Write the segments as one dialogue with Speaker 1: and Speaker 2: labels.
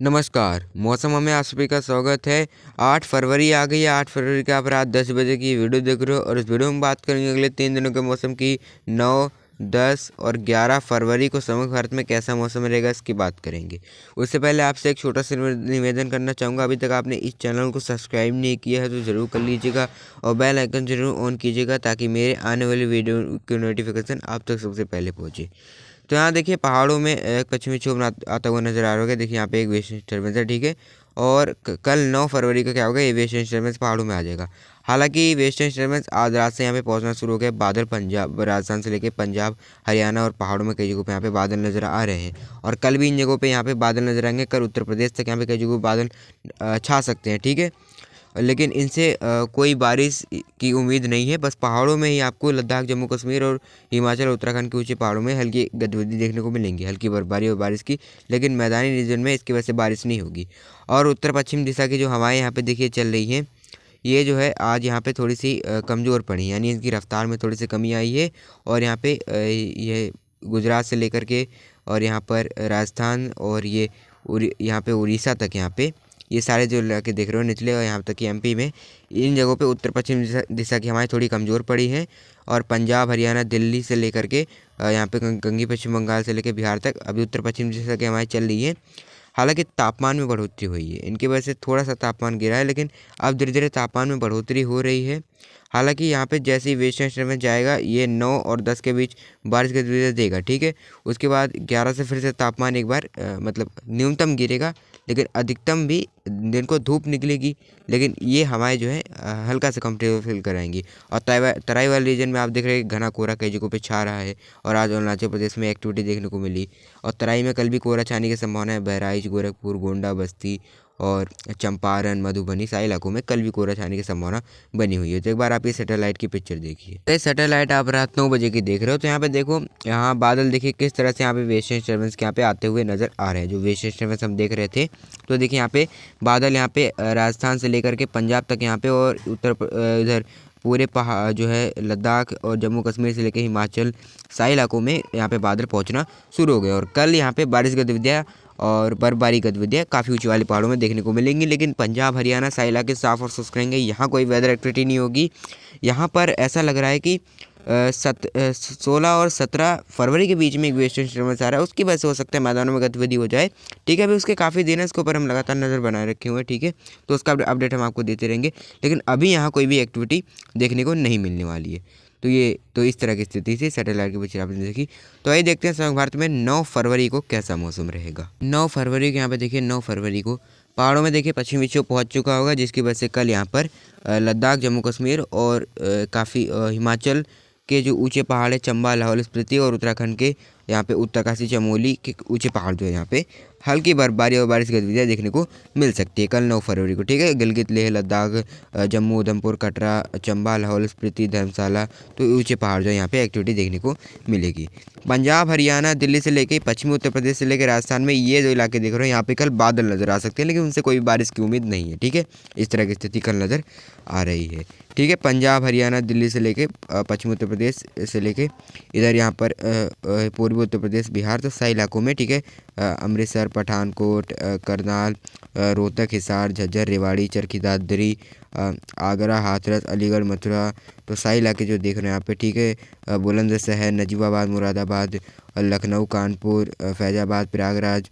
Speaker 1: नमस्कार। मौसम में आप सभी का स्वागत है। 8 फरवरी आ गई है। 8 फरवरी के आप रात 10 बजे की वीडियो देख रहे हो और इस वीडियो में बात करेंगे अगले 3 दिनों के मौसम की। 9, 10 और 11 फरवरी को समग्र भारत में कैसा मौसम रहेगा इसकी बात करेंगे। उससे पहले आपसे एक छोटा सा निवेदन करना चाहूँगा। अभी तक आपने इस चैनल को सब्सक्राइब नहीं किया है तो ज़रूर कर लीजिएगा और बेल आइकन ज़रूर ऑन कीजिएगा ताकि मेरे आने वाली वीडियो की नोटिफिकेशन आप तक सबसे पहले पहुँचे। तो यहाँ देखिए पहाड़ों में एक पश्चिमी विक्षोभ आता हुआ नज़र आ रहा होगा। देखिए यहाँ पे एक वेस्टर्न डिस्टर्बेंस है, ठीक है। और कल 9 फरवरी को क्या होगा, ये वेस्टर्न डिस्टर्बेंस पहाड़ों में आ जाएगा। हालांकि वेस्टर्न डिस्टर्बेंस आज रात से यहाँ पे पहुँचना शुरू हो गया। बादल पंजाब, राजस्थान से लेकर पंजाब, हरियाणा और पहाड़ों में कई जगहों पे यहाँ पे बादल नज़र आ रहे हैं और कल भी इन जगहों पे यहाँ पे बादल नज़र आएंगे। कल उत्तर प्रदेश तक यहाँ पे कई जगहों बादल छा सकते हैं, ठीक है। लेकिन इनसे कोई बारिश की उम्मीद नहीं है। बस पहाड़ों में ही आपको लद्दाख, जम्मू कश्मीर और हिमाचल, उत्तराखंड के ऊंचे पहाड़ों में हल्की गतिविधि देखने को मिलेंगी, हल्की बर्फबारी और बारिश की। लेकिन मैदानी रीजन में इसकी वजह से बारिश नहीं होगी। और उत्तर पश्चिम दिशा की जो हवाएं यहाँ पे देखिए चल रही हैं, ये जो है आज यहाँ पे थोड़ी सी कमज़ोर पड़ी, यानी इनकी रफ्तार में थोड़ी सी कमी आई है। और यहाँ पे ये गुजरात से लेकर के और यहाँ पर राजस्थान और ये यहाँ पे उड़ीसा तक, यहाँ पे ये सारे जो इलाके देख रहे हो निचले और यहाँ तक कि एमपी में, इन जगहों पे उत्तर पश्चिम दिशा की हवाएं थोड़ी कमज़ोर पड़ी हैं। और पंजाब, हरियाणा, दिल्ली से लेकर के यहाँ पे गंगी पश्चिम बंगाल से लेकर बिहार तक अभी उत्तर पश्चिम दिशा की हवाएं चल रही हैं। हालांकि तापमान में बढ़ोतरी हुई है, इनकी वजह से थोड़ा सा तापमान गिरा है, लेकिन अब धीरे धीरे तापमान में बढ़ोतरी हो रही है। हालांकि यहाँ पे जैसे ही वेस्टर्न डिस्टर्बेंस जाएगा, ये 9 और 10 के बीच बारिश गतिविधि देगा, ठीक है। उसके बाद 11 से फिर से तापमान एक बार मतलब न्यूनतम गिरेगा, लेकिन अधिकतम भी दिन को धूप निकलेगी। लेकिन ये हवाएं जो है हल्का से कंफर्टेबल फील कराएंगी। और तराई वाले रीजन में आप देख रहे हैं घना कोहरा कई जगहों पे छा रहा है और आज अरुणाचल प्रदेश में एक्टिविटी देखने को मिली। और तराई में कल भी कोहरा छाने की संभावना है। बहराइच, गोरखपुर, गोंडा, बस्ती और चंपारण, मधुबनी सारे इलाकों में कल भी कोहरा छाने की संभावना बनी हुई है। तो एक बार आप ये सैटेलाइट की पिक्चर देखिए। ये सैटेलाइट आप रात 9 बजे की देख रहे हो। तो यहाँ पे देखो, यहाँ बादल देखिए किस तरह से यहाँ पे वेस्टर्न डिस्टर्बेंस के यहाँ पे आते हुए नजर आ रहे हैं। जो वेस्टर्न डिस्टर्बेंस हम देख रहे थे, तो देखिए यहाँ पे बादल यहाँ पे राजस्थान से लेकर के पंजाब तक यहाँ पे और इधर पूरे पहाड़ जो है लद्दाख और जम्मू कश्मीर से लेकर हिमाचल सारे इलाकों में यहाँ पे बादल पहुँचना शुरू हो गए। और कल यहाँ पे बारिश गतिविधियाँ और बर्फबारी गतिविधियाँ काफ़ी ऊंची वाले पहाड़ों में देखने को मिलेंगी। लेकिन पंजाब, हरियाणा सारे इलाके साफ और शुष्क रहेंगे। यहाँ कोई वेदर एक्टिविटी नहीं होगी। यहाँ पर ऐसा लग रहा है कि 16 और 17 फरवरी के बीच में एक वेस्टर्न डिस्टर्बेंस आ रहा है, उसकी वजह से हो सकता है मैदानों में गतिविधि हो जाए, ठीक है। अभी उसके काफ़ी दिन है, इसके ऊपर हम लगातार नज़र बनाए रखे हुए हैं, ठीक है। तो उसका अपडेट हम आपको देते रहेंगे। लेकिन अभी यहाँ कोई भी एक्टिविटी देखने को नहीं मिलने वाली है। तो इस तरह की स्थिति थी। सैटेलाइट की पिक्चर आपने देखी। तो आइए देखते हैं समग्र भारत में 9 फरवरी को कैसा मौसम रहेगा। 9 फरवरी को यहाँ पे देखिए, 9 फरवरी को पहाड़ों में देखिए पश्चिमी विक्षोभ पहुँच चुका होगा, जिसकी वजह से कल यहाँ पर लद्दाख, जम्मू कश्मीर और काफ़ी हिमाचल के जो ऊंचे पहाड़ है, चंबा, लाहौल स्पीति और उत्तराखंड के यहाँ पे उत्तरकाशी, चमोली के ऊंचे पहाड़ जो है, यहाँ पे हल्की बर्फबारी और बारिश गतिविधियाँ देखने को मिल सकती है कल 9 फरवरी को, ठीक है। गिलगित, लेह लद्दाख, जम्मू, उधमपुर, कटरा, चंबा, लाहौल स्पीति, धर्मशाला, तो ऊंचे पहाड़ जो है यहाँ पे एक्टिविटी देखने को मिलेगी। पंजाब, हरियाणा, दिल्ली से लेकर पश्चिमी उत्तर प्रदेश से लेकर राजस्थान में ये जो इलाके देख रहे हो, यहाँ पे कल बादल नज़र आ सकते हैं, लेकिन उनसे कोई बारिश की उम्मीद नहीं है, ठीक है। इस तरह की स्थिति कल नज़र आ रही है, ठीक है। पंजाब, हरियाणा, दिल्ली से लेके पश्चिमी उत्तर प्रदेश से लेके इधर यहाँ पर पूर्वी उत्तर प्रदेश, बिहार, तो सारे इलाकों में, ठीक है। अमृतसर, पठानकोट, करनाल, रोहतक, हिसार, झज्जर, रेवाड़ी, चरखी दादरी, आगरा, हाथरस, अलीगढ़, मथुरा, तो सारे इलाके जो देख रहे हैं यहाँ पे, ठीक है। बुलंदशहर, नजीबाबाद, मुरादाबाद, लखनऊ, कानपुर, फैजाबाद, प्रयागराज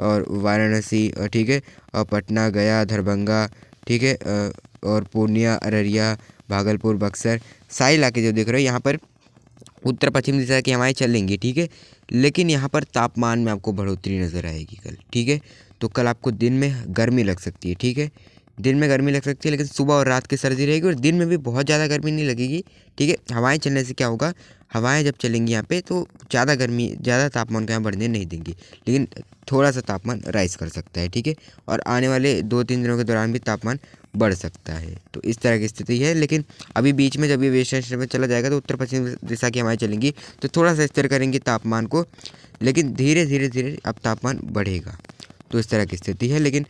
Speaker 1: और वाराणसी, ठीक है। और पटना, गया, दरभंगा, ठीक है। और पूर्णिया, अररिया, भागलपुर, बक्सर, सारे इलाके जो देख रहे हो यहाँ पर उत्तर पश्चिम दिशा की हवाएं चलेंगी, ठीक है। लेकिन यहाँ पर तापमान में आपको बढ़ोतरी नज़र आएगी कल, ठीक है। तो कल आपको दिन में गर्मी लग सकती है, ठीक है। दिन में गर्मी लग सकती है, लेकिन सुबह और रात की सर्दी रहेगी और दिन में भी बहुत ज़्यादा गर्मी नहीं लगेगी, ठीक है। हवाएं चलने से क्या होगा, हवाएं जब चलेंगी यहाँ पे तो ज़्यादा गर्मी, ज़्यादा तापमान को यहाँ बढ़ने नहीं देंगी, लेकिन थोड़ा सा तापमान राइज कर सकता है, ठीक है। और आने वाले 2-3 दिनों के दौरान भी तापमान बढ़ सकता है। तो इस तरह की स्थिति है। लेकिन अभी बीच में जब ये वेस्टर्न डिस्टर्बेंस में चला जाएगा तो उत्तर पश्चिम दिशा की हवाएं चलेंगी, तो थोड़ा सा स्थिर करेंगी तापमान को, लेकिन धीरे धीरे धीरे अब तापमान बढ़ेगा। तो इस तरह की स्थिति है। लेकिन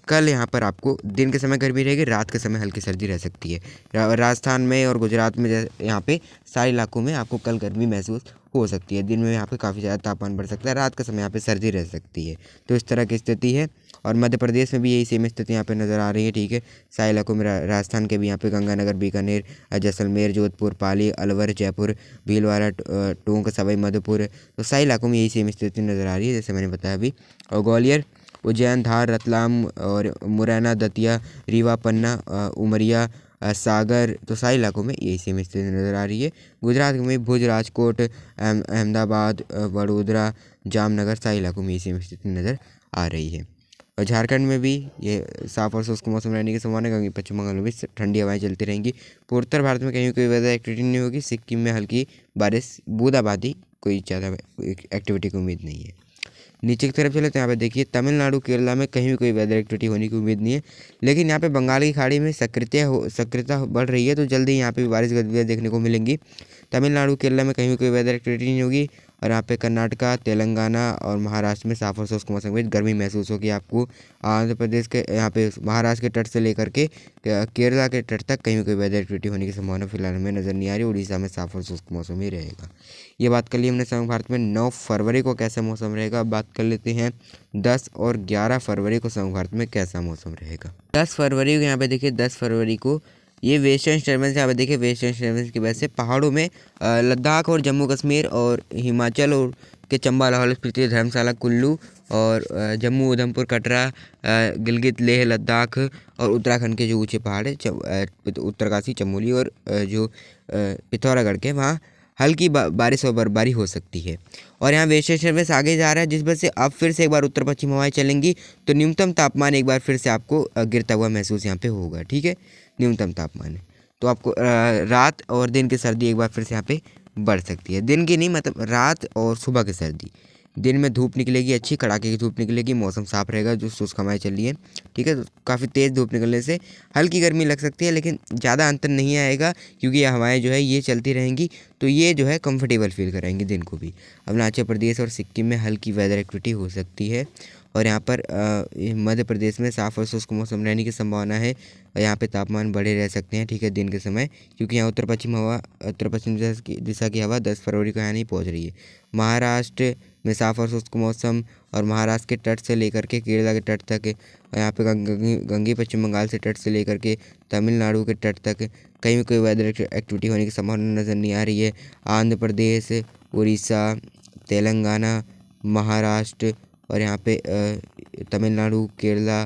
Speaker 1: कल यहाँ पर आपको दिन के समय गर्मी रहेगी, रात के समय हल्की सर्दी रह सकती है। राजस्थान में और गुजरात में यहाँ पे सारे इलाकों में आपको कल गर्मी महसूस हो सकती है। दिन में यहाँ पे काफ़ी ज़्यादा तापमान बढ़ सकता है, रात के समय यहाँ पे सर्दी रह सकती है। तो इस तरह की स्थिति है। और मध्य प्रदेश में भी यही सेम स्थिति यहाँ पे नज़र आ रही है। ठीक है, सारे इलाकों में राजस्थान के भी यहाँ पे गंगानगर, बीकानेर, जैसलमेर, जोधपुर, पाली, अलवर, जयपुर, भीलवाड़ा, टोंक, सवाई माधोपुर, तो सारे इलाकों में यही सेम स्थिति नज़र आ रही है जैसे मैंने बताया अभी। और ग्वालियर, उज्जैन, धार, रतलाम और मुरैना, दतिया, रीवा, पन्ना, उमरिया, सागर, तो सारे इलाकों में यही सेम स्थिति नज़र आ रही है। गुजरात में भुज, राजकोट, अहमदाबाद, वडोदरा, जामनगर, सारे इलाकों में यही सेम स्थिति नज़र आ रही है। और झारखंड में भी ये साफ और शुष्क मौसम रहने की संभावना है, क्योंकि पश्चिम बंगाल में भी ठंडी हवाएं चलती रहेंगी। पूर्वोत्तर भारत में कहीं कोई वेदर एक्टिविटी नहीं होगी। सिक्किम में हल्की बारिश, बूंदाबांदी, कोई ज़्यादा एक्टिविटी की उम्मीद नहीं है। नीचे की तरफ चले तो यहाँ पे देखिए तमिलनाडु, केरला में कहीं भी कोई वेदर एक्टिविटी होने की उम्मीद नहीं है। लेकिन यहाँ पे बंगाल की खाड़ी में सक्रियता बढ़ रही है, तो जल्दी ही यहाँ पे बारिश गतिविधियाँ देखने को मिलेंगी। तमिलनाडु, केरला में कहीं भी कोई वेदर एक्टिविटी नहीं होगी। और यहाँ पे कर्नाटका, तेलंगाना और महाराष्ट्र में साफ और शुष्क मौसम में गर्मी महसूस होगी आपको। आंध्र प्रदेश के यहाँ पे महाराष्ट्र के तट से लेकर के केरला के तट तक कहीं कोई वेदर एक्टिविटी होने की संभावना फिलहाल हमें नज़र नहीं आ रही। उड़ीसा में साफ और शुष्क मौसम ही रहेगा। ये बात कर ली हमने समग्र भारत में 9 फरवरी को कैसा मौसम रहेगा। अब बात कर लेते हैं 10 और 11 फरवरी को समग्र भारत में कैसा मौसम रहेगा। 10 फरवरी को यहाँ पे देखिए 10 फरवरी को ये वेस्टर्न डिस्टर्बेंस, यहाँ पे देखिए वेस्टर्न डिस्टर्बेंस की वजह से पहाड़ों में लद्दाख और जम्मू कश्मीर और हिमाचल और के चंबा, लाहौल स्पीति, धर्मशाला, कुल्लू और जम्मू, उधमपुर, कटरा, गिलगित, लेह, लद्दाख और उत्तराखंड के जो ऊंचे पहाड़ है, उत्तरकाशी, चमोली और जो पिथौरागढ़ के, वहाँ हल्की बारिश और बर्फबारी हो सकती है। और यहाँ वेस्टर्न डिस्टर्बेंस आगे जा रहा है, जिस वजह से अब फिर से एक बार उत्तर पश्चिम हवाएं चलेंगी, तो न्यूनतम तापमान एक बार फिर से आपको गिरता हुआ महसूस यहाँ पे होगा। ठीक है, न्यूनतम तापमान है, तो आपको रात और दिन की सर्दी एक बार फिर से यहाँ पे बढ़ सकती है। दिन की नहीं, मतलब रात और सुबह की सर्दी। दिन में धूप निकलेगी, अच्छी कड़ाके की धूप निकलेगी, मौसम साफ रहेगा, जो शुष्क हवाएं चल रही है। ठीक है, तो काफ़ी तेज़ धूप निकलने से हल्की गर्मी लग सकती है, लेकिन ज़्यादा अंतर नहीं आएगा, क्योंकि ये हवाएं जो है ये चलती रहेंगी, तो ये जो है कंफर्टेबल फील कराएंगी दिन को भी। अरुणाचल प्रदेश और सिक्किम में हल्की वेदर एक्टिविटी हो सकती है। और यहाँ पर मध्य प्रदेश में साफ और शुष्क मौसम रहने की संभावना है। और यहाँ पे तापमान बढ़े रह सकते हैं, ठीक है, दिन के समय, क्योंकि यहाँ उत्तर पश्चिम दिशा की हवा 10 फरवरी को यहाँ नहीं पहुँच रही है। महाराष्ट्र में साफ और शुष्क मौसम, और महाराष्ट्र के तट से लेकर के केरला के तट तक, और यहाँ पे गंगे पश्चिम बंगाल से तट से लेकर के तमिलनाडु के तट तक कहीं भी कोई वेदर एक्टिविटी होने की संभावना नज़र नहीं आ रही है। आंध्र प्रदेश, उड़ीसा, तेलंगाना, महाराष्ट्र और यहाँ पे तमिलनाडु, केरला,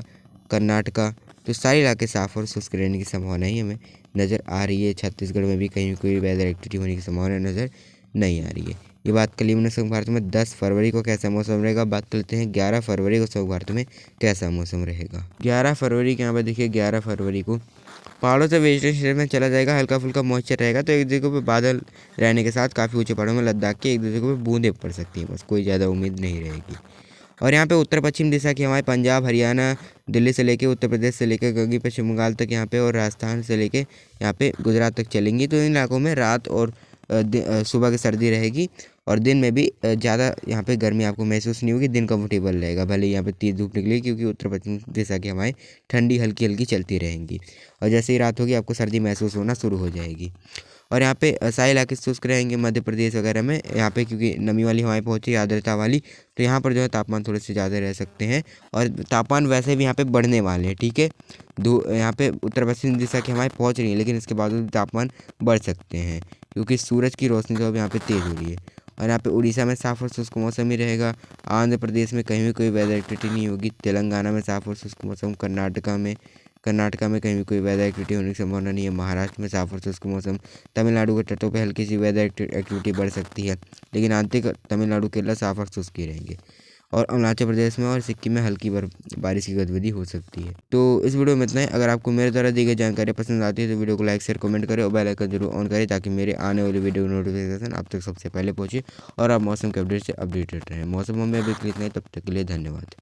Speaker 1: कर्नाटका, तो सारे इलाके साफ और शुष्क रहने की संभावना ही हमें नज़र आ रही है। छत्तीसगढ़ में भी कहीं कोई वेदर एक्टिविटी होने की संभावना नज़र नहीं आ रही है। ये बात कर ली हमने समग्र भारत में 10 फरवरी को कैसा मौसम रहेगा। बात करते हैं 11 फरवरी को समग्र भारत में कैसा मौसम रहेगा। 11 फरवरी के यहाँ पर देखिए 11 फरवरी को पहाड़ों से वेस्टर्न क्षेत्र में चला जाएगा, हल्का फुल्का मॉइस्चर रहेगा, तो एक जगह पे बादल रहने के साथ काफ़ी ऊंचे पहाड़ों में लद्दाख के एक जगह पे बूंदें पड़ सकती हैं, बस कोई ज़्यादा उम्मीद नहीं रहेगी। और यहाँ पे उत्तर पश्चिम दिशा की हमारे पंजाब, हरियाणा, दिल्ली से लेके उत्तर प्रदेश से लेकर गंगे पश्चिम बंगाल तक यहाँ पे, और राजस्थान से लेके यहाँ पे गुजरात तक चलेंगी। तो इन इलाकों में रात और सुबह की सर्दी रहेगी, और दिन में भी ज़्यादा यहाँ पे गर्मी आपको महसूस नहीं होगी, दिन कंफर्टेबल रहेगा, भले यहाँ पे तेज़ धूप निकलेगी, क्योंकि उत्तर पश्चिम दिशा की हवाएं ठंडी हल्की हल्की चलती रहेंगी। और जैसे ही रात होगी आपको सर्दी महसूस होना शुरू हो जाएगी। और यहाँ पे सारे इलाके शुष्क रहेंगे मध्य प्रदेश वगैरह में, यहाँ पे क्योंकि नमी वाली हवाएं पहुँची, आर्द्रता वाली, तो यहाँ पर जो है तापमान थोड़े से ज़्यादा रह सकते हैं। और तापमान वैसे भी यहाँ पे बढ़ने वाले हैं। ठीक है, यहाँ पे उत्तर पश्चिम दिशा की हवाएं पहुँच रही हैं, लेकिन इसके बावजूद तापमान बढ़ सकते हैं, क्योंकि सूरज की रोशनी जो अब यहाँ पे तेज़ हो रही है। और यहाँ पे उड़ीसा में साफ और शुष्क मौसम ही रहेगा। आंध्र प्रदेश में कहीं भी कोई वेदर एक्टिविटी नहीं होगी। तेलंगाना में साफ और शुष्क मौसम। कर्नाटका में कहीं भी कोई वेदर एक्टिविटी होने की संभावना नहीं है। महाराष्ट्र में साफ और शुष्क मौसम। तमिलनाडु के तटों पर हल्की सी वेदर एक्टिविटी बढ़ सकती है, लेकिन आंतरिक तमिलनाडु केरला साफ और शुष्क ही रहेंगे। और अरुणाचल प्रदेश में और सिक्किम में हल्की बारिश की गतिविधि हो सकती है। तो इस वीडियो में इतना ही। अगर आपको मेरे द्वारा दी गई जानकारी पसंद आती है तो वीडियो को लाइक शेयर कमेंट करें और बेल आइकन जरूर ऑन करें, ताकि मेरे आने वाली वीडियो नोटिफिकेशन आप तक सबसे पहले पहुंचे और आप मौसम के अपडेट से अपडेटेड रहें। मौसम में अभी इतना ही, तब तक के लिए धन्यवाद।